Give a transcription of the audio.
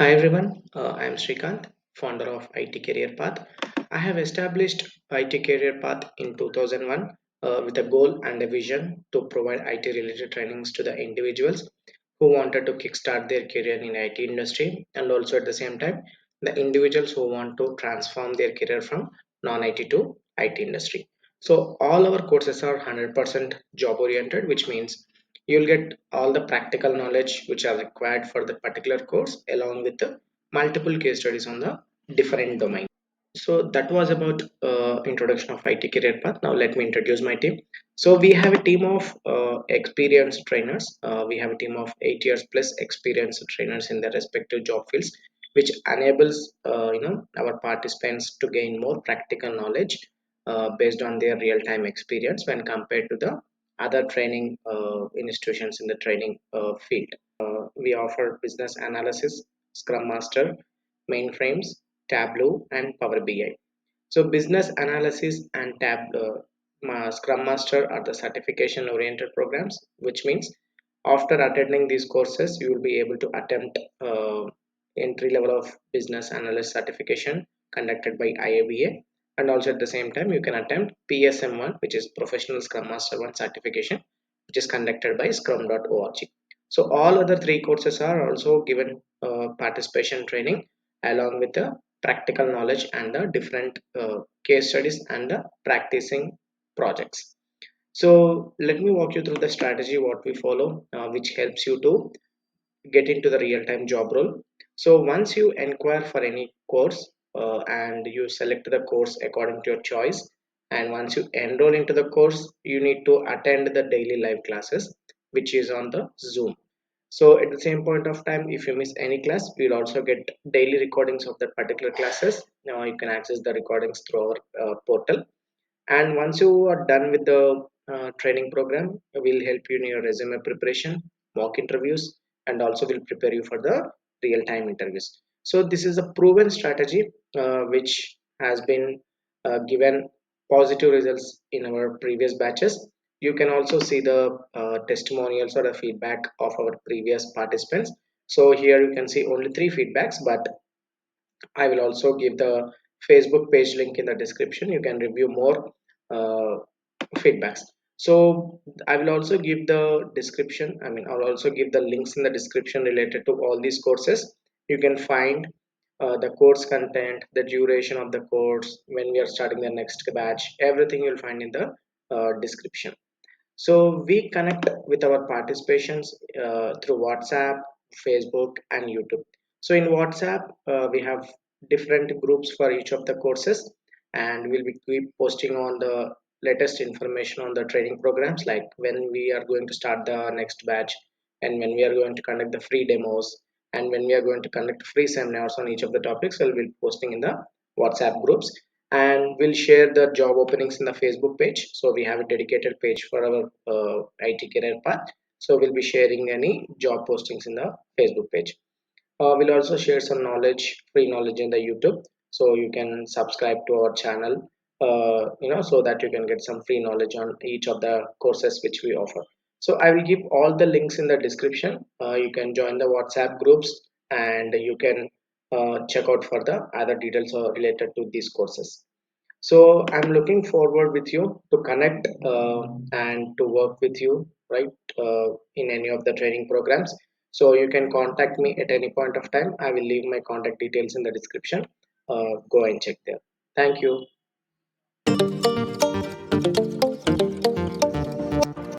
Hi everyone, I am Srikanth, founder of IT Career Path. I have established IT Career Path in 2001 with a goal and a vision to provide IT related trainings to the individuals who wanted to kickstart their career in IT industry, and also at the same time the individuals who want to transform their career from non-IT to IT industry. So all our courses are 100% job oriented, which means you'll get all the practical knowledge which are required for the particular course along with the multiple case studies on the different domain. So that was about introduction of IT career path. Now let me introduce my team. So we have a team of experienced trainers. We have a team of 8 years plus experienced trainers in their respective job fields, which enables our participants to gain more practical knowledge based on their real-time experience when compared to the other training institutions in the training field. We offer business analysis, Scrum Master, mainframes, Tableau, and Power BI. So, business analysis and Scrum Master are the certification oriented programs, which means after attending these courses, you will be able to attempt entry level of business analyst certification conducted by IABA, and also at the same time, you can attempt PSM1, which is Professional Scrum Master 1 certification, which is conducted by scrum.org. So, all other three courses are also given participation training along with the practical knowledge and the different case studies and the practicing projects. So let me walk you through the strategy what we follow, which helps you to get into the real-time job role. So once you inquire for any course and you select the course according to your choice, and once you enroll into the course, you need to attend the daily live classes, which is on the Zoom. So at the same point of time, if you miss any class, you'll also get daily recordings of that particular classes. Now you can access the recordings through our portal. And once you are done with the training program, we'll help you in your resume preparation, mock interviews, and also will prepare you for the real-time interviews. So this is a proven strategy which has been given positive results in our previous batches. You can also see the testimonials or the feedback of our previous participants. So here you can see only three feedbacks, but I will also give the Facebook page link in the description. You can review more uh, feedbacks. So I will also give the description. I'll also give the links in the description related to all these courses. You can find the course content, the duration of the course, when we are starting the next batch. Everything you'll find in the description. So we connect with our participations through WhatsApp, Facebook, and YouTube. So in WhatsApp, we have different groups for each of the courses, and we'll be keep posting on the latest information on the training programs, like when we are going to start the next batch, and when we are going to conduct the free demos, and when we are going to conduct free seminars on each of the topics. So we'll be posting in the WhatsApp groups, and we'll share the job openings in the Facebook page. So we have a dedicated page for our IT career path. So we'll be sharing any job postings in the Facebook page. We'll also share some knowledge, free knowledge in the YouTube. So you can subscribe to our channel, so that you can get some free knowledge on each of the courses which we offer. So I will give all the links in the description. You can join the WhatsApp groups, and you can check out for the other details related to these courses. So I'm looking forward with you to connect and to work with you, right, in any of the training programs. So you can contact me at any point of time. I will leave my contact details in the description. Go and check there. Thank you.